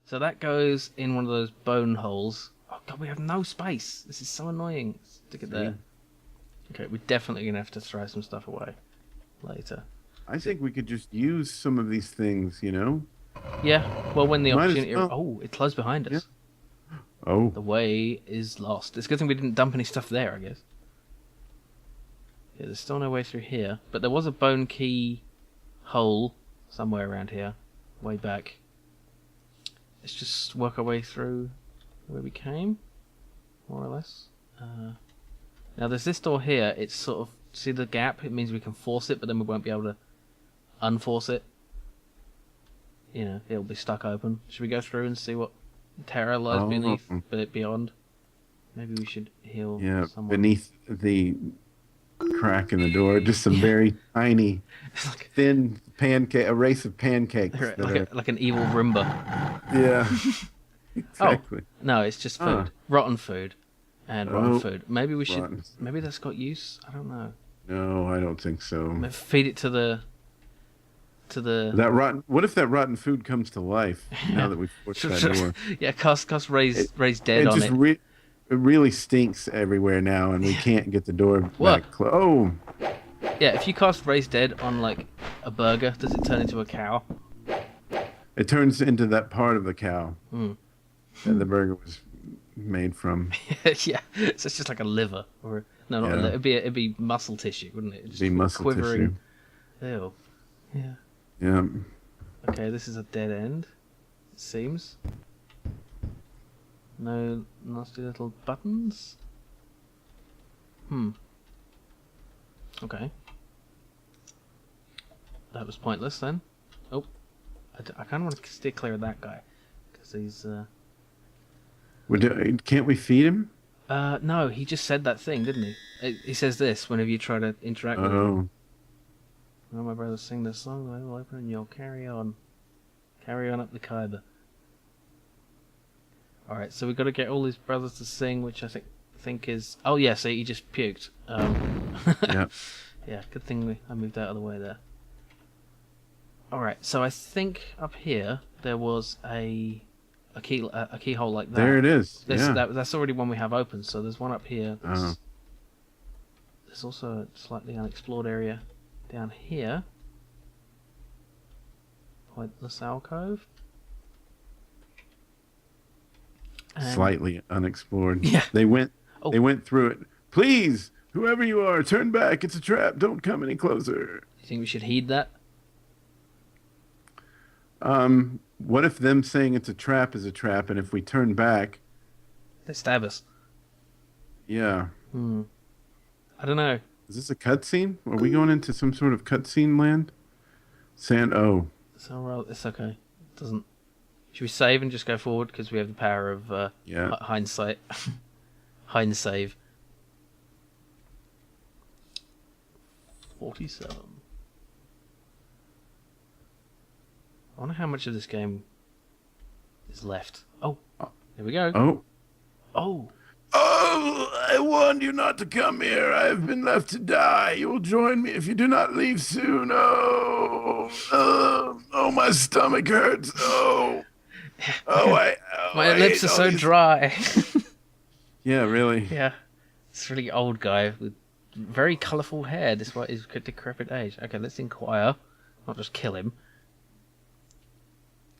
So that goes in one of those bone holes. Oh god, we have no space. This is so annoying. Stick it there. Okay, we're definitely gonna have to throw some stuff away later. I think we could just use some of these things, you know? Yeah, well, when the Might as opportunity... well. Oh, it closed behind us. Yeah. Oh. The way is lost. It's a good thing we didn't dump any stuff there, I guess. Yeah, there's still no way through here. But there was a bone key hole somewhere around here. Way back. Let's just work our way through where we came. More or less. Now there's this door here. It's sort of... See the gap? It means we can force it, but then we won't be able to unforce it. You know, it'll be stuck open. Should we go through and see what terror lies beneath, but beyond? Maybe we should heal someone. Beneath the crack in the door, just some very tiny, thin pancake, a race of pancakes. Like an evil Roomba. Yeah, exactly. Oh, no, it's just food. Rotten food. And rotten food. Maybe we should... rotten. Maybe that's got use? I don't know. No, I don't think so. Maybe feed it to the... That rotten. What if that rotten food comes to life now that we've pushed that door? Yeah, cast raise dead on it. It really stinks everywhere now, and we can't get the door back closed. Oh. Yeah, if you cast raise dead on like a burger, does it turn into a cow? It turns into that part of the cow that the burger was made from. Yeah, so it's just like a liver, or no, not a liver. It'd be muscle tissue, wouldn't it? It'd be muscle quivering tissue. Ew. Yeah. Yeah. Okay, this is a dead end. It seems. No nasty little buttons. Okay. That was pointless then. Oh, I kind of want to steer clear of that guy because he's. Can't we feed him? No, he just said that thing, didn't he? He says this whenever you try to interact with him. Oh, my brothers sing this song, I will open and you'll carry on. Carry on up the Khyber. Alright, so we've got to get all his brothers to sing, which I think is... Oh, yeah, so he just puked. Yeah. Yeah, good thing I moved out of the way there. Alright, so I think up here there was a keyhole like that. There it is. That's already one we have open, so there's one up here. There's also a slightly unexplored area down here. Pointless alcove. And slightly unexplored. Yeah. They went through it. Please, whoever you are, turn back. It's a trap. Don't come any closer. You think we should heed that? What if them saying it's a trap is a trap, and if we turn back, they stab us? Yeah. I don't know. Is this a cutscene? Are we going into some sort of cutscene land? It's alright. It's okay. It doesn't. Should we save and just go forward because we have the power of hindsight? Hindsave. 47. I wonder how much of this game is left. Oh, here we go. Oh, I warned you not to come here. I have been left to die. You will join me if you do not leave soon. Oh, my stomach hurts. My lips are so dry. Yeah, really. Yeah, this really old guy with very colourful hair despite his decrepit age. Okay, let's inquire, not just kill him.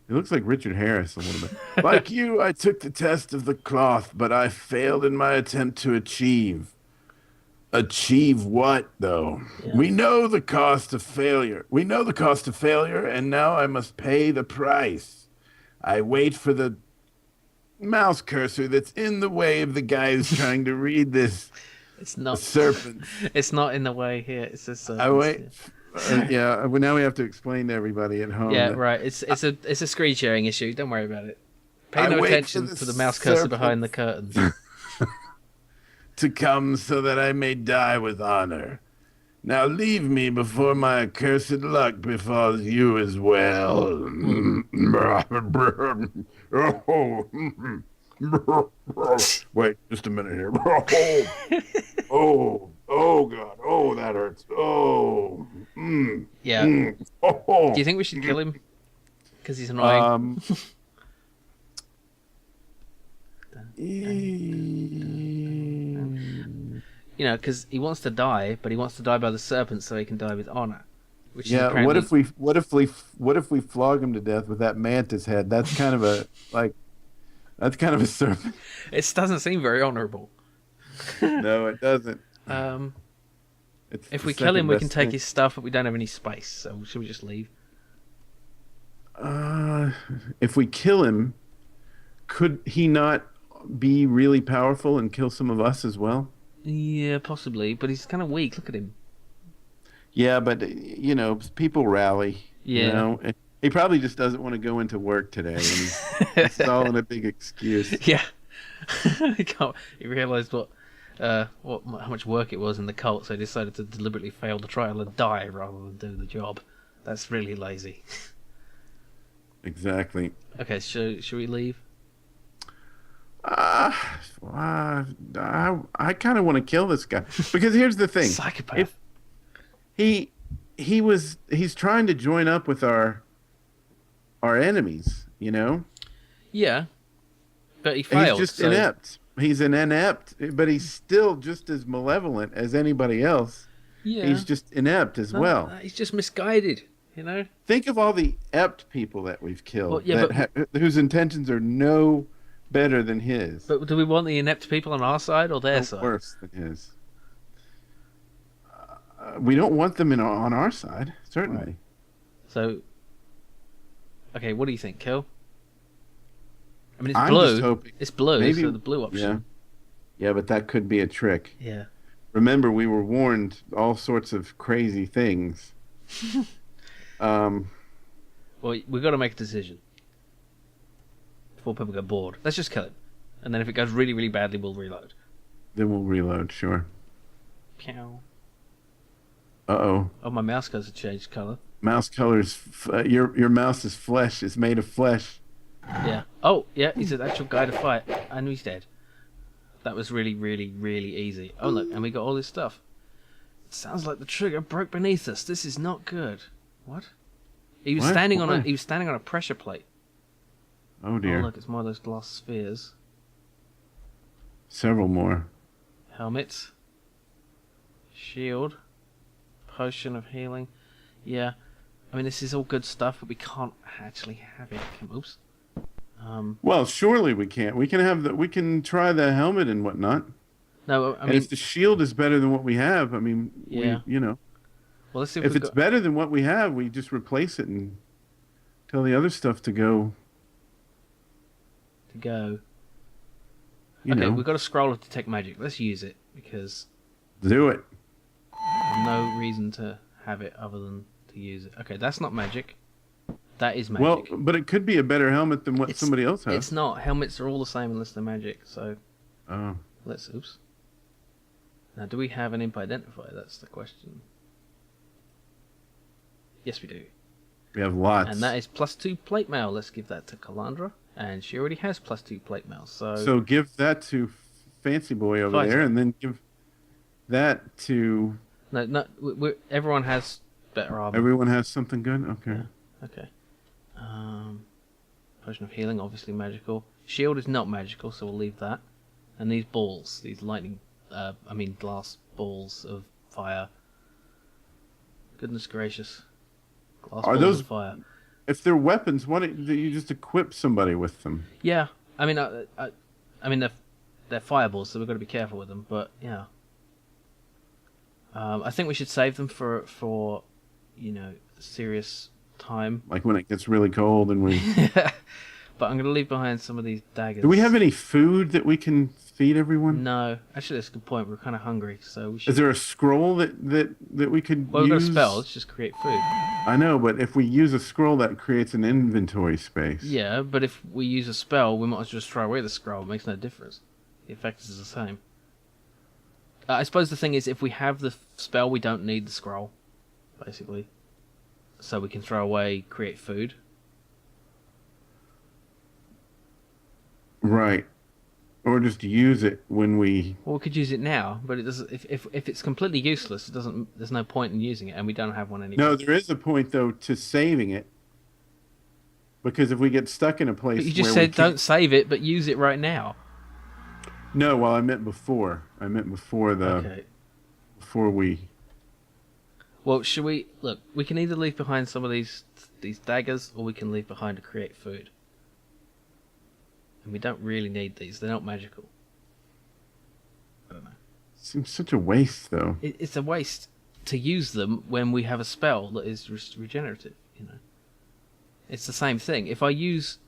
He looks like Richard Harris a little bit. Like you, I took the test of the cloth, but I failed in my attempt to achieve. Achieve what, though? Yeah. We know the cost of failure. And now I must pay the price. I wait for the mouse cursor that's in the way of the guy who's trying to read this. It's not. Serpent. It's not in the way here. It's a serpent. I wait. Yeah, well, now we have to explain to everybody at home. Yeah, right. It's a screen sharing issue. Don't worry about it. Pay no attention to the mouse cursor behind the curtains. To come so that I may die with honor. Now leave me before my accursed luck befalls you as well. Wait, just a minute here. Oh God. Oh, that hurts. Oh. Yeah. Do you think we should kill him? Because he's annoying. You know, because he wants to die, but he wants to die by the serpent so he can die with honor, which is Yeah, apparently. what if we flog him to death with that mantis head? That's kind of a that's kind of a serpent. It doesn't seem very honorable. No, it doesn't. It's If the we kill him, second we can best take thing. his stuff, but we don't have any space. So should we just leave? Uh, if we kill him, could he not be really powerful and kill some of us as well? Yeah, possibly, but he's kind of weak. Look at him. Yeah, but you know, people rally. You Yeah. know, and he probably just doesn't want to go into work today, and he's stalling a big excuse. Yeah. He realised how much work it was in the cult, so he decided to deliberately fail the trial and die rather than do the job. That's really lazy. Exactly. Okay, should we leave? Uh, I kind of want to kill this guy because here's the thing: Psychopath. if he's trying to join up with our enemies, you know, Yeah, but he he's failed. just so... inept. He's an inept, but he's still just as malevolent as anybody else. Yeah. He's just inept as well. He's just misguided, you know? Think of all the ept people that we've killed, Well, yeah, whose intentions are no better than his. But do we want the inept people on our side or their No side? worse than his. We don't want them on our side, certainly. Right. So, okay, what do you think, Kill? I mean, it's I'm blue. just hoping It's blue, maybe, so the blue option. Yeah, but that could be a trick. Yeah. Remember, we were warned all sorts of crazy things. Well, we've got to make a decision before people get bored. Let's just kill him, and then if it goes really, really badly, we'll reload. Then we'll reload, sure. Pew. Uh-oh. Oh, my mouse goes to change color. Mouse colors. Your mouse's flesh is made of flesh. Yeah. Oh, yeah, he's an actual guy to fight, and he's dead. That was really, really, really easy. Oh, look, and we got all this stuff. It sounds like the trigger broke beneath us. This is not good. What? He was What? standing on Why? he was standing on a pressure plate. Oh, dear. Oh, look, it's more of those glass spheres. Several more. Helmet. Shield. Potion of healing. Yeah. I mean, this is all good stuff, but we can't actually have it. Oops. Well, surely we can't. We can try the helmet and whatnot. No, I And mean, if the shield is better than what we have, I mean, Yeah. you know, well, let's see if if we've it's got... better than what we have, we just replace it and tell the other stuff to go. to go. You Okay, know, we've got a scroll of detect magic. Let's use it because do it. there's no reason to have it other than to use it. Okay, that's not magic. That is magic. Well, but it could be a better helmet than what somebody else has. It's not. Helmets are all the same unless they're magic. So Oh, let's. Oops. Now, do we have an imp identifier? That's the question. Yes, we do. we have lots. And that is +2 plate mail. Let's give that to Calandra. And she already has +2 plate mail. So give that to Fancy Boy over Fighter. there, and then give that to No, everyone has better armor. everyone has something good. Okay. Yeah. Okay. Potion of healing, obviously magical. Shield is not magical, so we'll leave that. And these balls, these lightning, glass balls of fire. Goodness gracious. Glass Are balls those- of fire. If they're weapons, why don't you just equip somebody with them? Yeah, I mean, they're fireballs, so we've got to be careful with them. But yeah, I think we should save them for serious time. Like when it gets really cold and we. But I'm going to leave behind some of these daggers. Do we have any food that we can feed everyone? No, actually, that's a good point. We're kind of hungry, so we should. Is there a scroll that we could Well, we've got a use? spell. Let's just create food. I know, but if we use a scroll, that creates an inventory space. Yeah, but if we use a spell, we might as well just throw away the scroll. It makes no difference. The effect is the same. I suppose the thing is, if we have the spell, we don't need the scroll, basically. So we can throw away, create food. Right. Or just use it when we. Well, we could use it now, but it doesn't. If it's completely useless, it doesn't. There's no point in using it, and we don't have one anymore. No, there is a point though to saving it. Because if we get stuck in a place, But you just where said we can't- don't save it, but use it right now. No, well, I meant before. I meant Okay. before we. Well, should we look? We can either leave behind some of these daggers, or we can leave behind to create food. And we don't really need these; they're not magical. I don't know. Seems such a waste, though. It's a waste to use them when we have a spell that is regenerative. You know, it's the same thing. If I use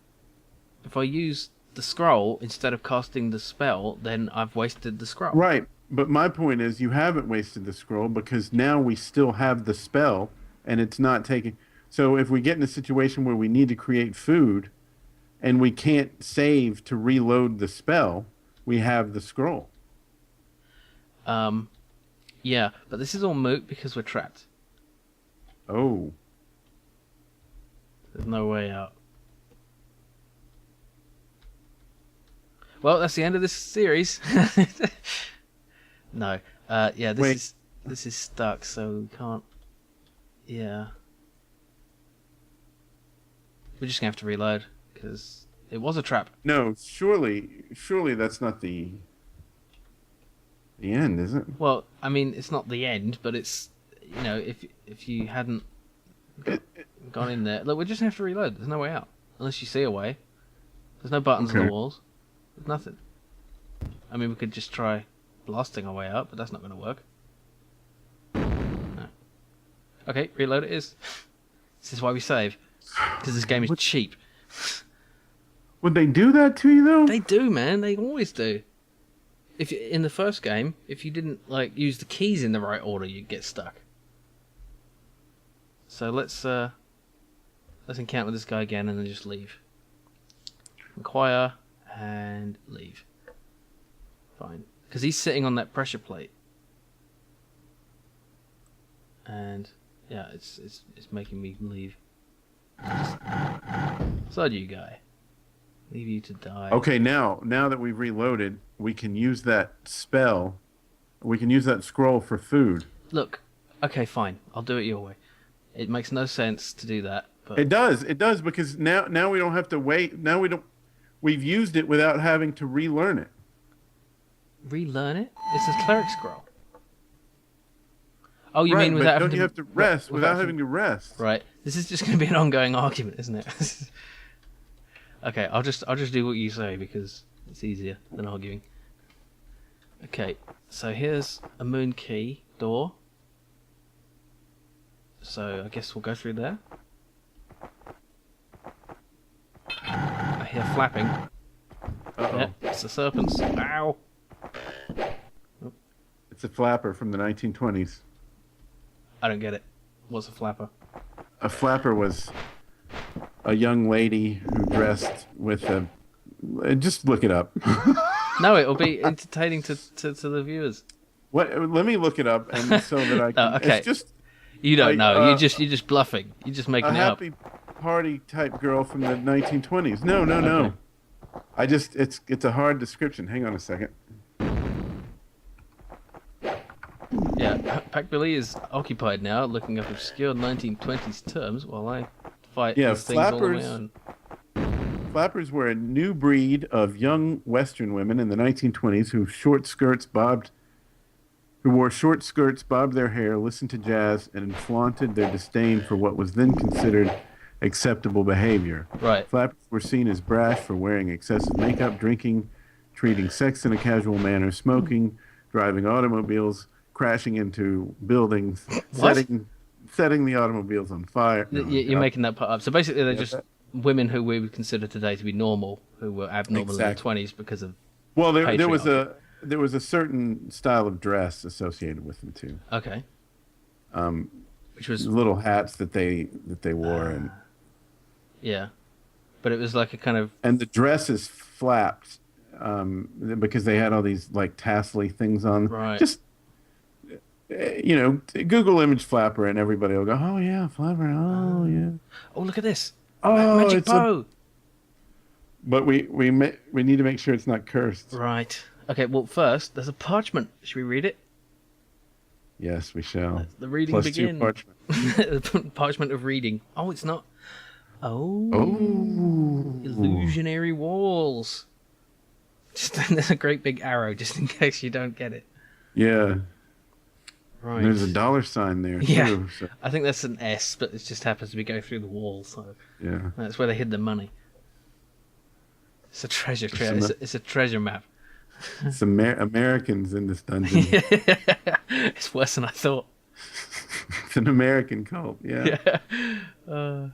the scroll instead of casting the spell, then I've wasted the scroll. Right, but my point is, you haven't wasted the scroll because now we still have the spell, and it's not taking. So if we get in a situation where we need to create food, and we can't save to reload the spell, we have the scroll. Yeah, but this is all moot because we're trapped. Oh. There's no way out. Well, that's the end of this series. No. Yeah, this is stuck, so we can't. Yeah. We're just gonna have to reload because it was a trap. No, surely that's not the end, is it? Well, I mean, it's not the end, but it's, you know, if you hadn't gone in there, look, we're just gonna have to reload. There's no way out unless you see a way. There's no buttons on the walls. There's nothing. I mean, we could just try blasting our way out, but that's not going to work. No. Okay, reload it is. This is why we save. Because this game is cheap. Would they do that to you, though? They do, man. They always do. If in the first game, if you didn't use the keys in the right order, you'd get stuck. So let's encounter this guy again and then just leave. Inquire and leave. Fine. Because he's sitting on that pressure plate. And yeah, it's making me leave. Sod you guy. Leave you to die. Okay, now that we've reloaded, we can use that spell. We can use that scroll for food. Look, okay, fine. I'll do it your way. It makes no sense to do that. But It does because now we don't have to wait. We've used it without having to relearn it. Relearn it? It's a cleric scroll. Oh, you Right, mean but without don't having you have to rest without having to rest? Right. This is just going to be an ongoing argument, isn't it? Okay, I'll just do what you say because it's easier than arguing. Okay, so here's a moon key door. So I guess we'll go through there. I hear flapping. Uh-oh. Yeah, it's the serpents. Ow! It's a flapper from the 1920s. I don't get it. What's a flapper? A flapper was a young lady who dressed with a... Just look it up. No, it'll be entertaining to the viewers. What? Let me look it up, and so that I can... Oh, okay. It's just You don't know. You're just bluffing. You're just making a it up. happy party type girl from the 1920s. No. Okay. It's a hard description. Hang on a second. Yeah, PacBilly is occupied now, looking up obscure 1920s terms while I fight these things all on my own. Flappers were a new breed of young Western women in the 1920s who wore short skirts, bobbed their hair, listened to jazz, and flaunted their disdain for what was then considered acceptable behavior. Right. Flappers were seen as brash for wearing excessive makeup, drinking, treating sex in a casual manner, smoking, driving automobiles, crashing into buildings, setting the automobiles on fire. No, You're making that part up. So basically, they're just women who we would consider today to be normal, who were abnormal in their 20s because of. Well, there was a certain style of dress associated with them too. Okay. Which was little hats that they wore and. Yeah, but it was like a kind of. And the dresses flapped, because they had all these tassely things on. Right. Just. Google image flapper and everybody will go, oh yeah, flapper, oh yeah. Oh, look at this. Oh, magic bow. But we need to make sure it's not cursed. Right. Okay, well, first, there's a parchment. Should we read it? Yes, we shall. The reading Plus begins. 2 parchment. Parchment of reading. Oh, it's not. Oh. Oh. Illusionary walls. Just there's a great big arrow just in case you don't get it. Yeah. Right. There's a $sign there Yeah. too. So. I think that's an S, but it just happens to be going through the wall, so Yeah. that's where they hid the money. It's a treasure it's a treasure map. It's Americans in this dungeon. It's worse than I thought. It's an American cult. Yeah. Yeah.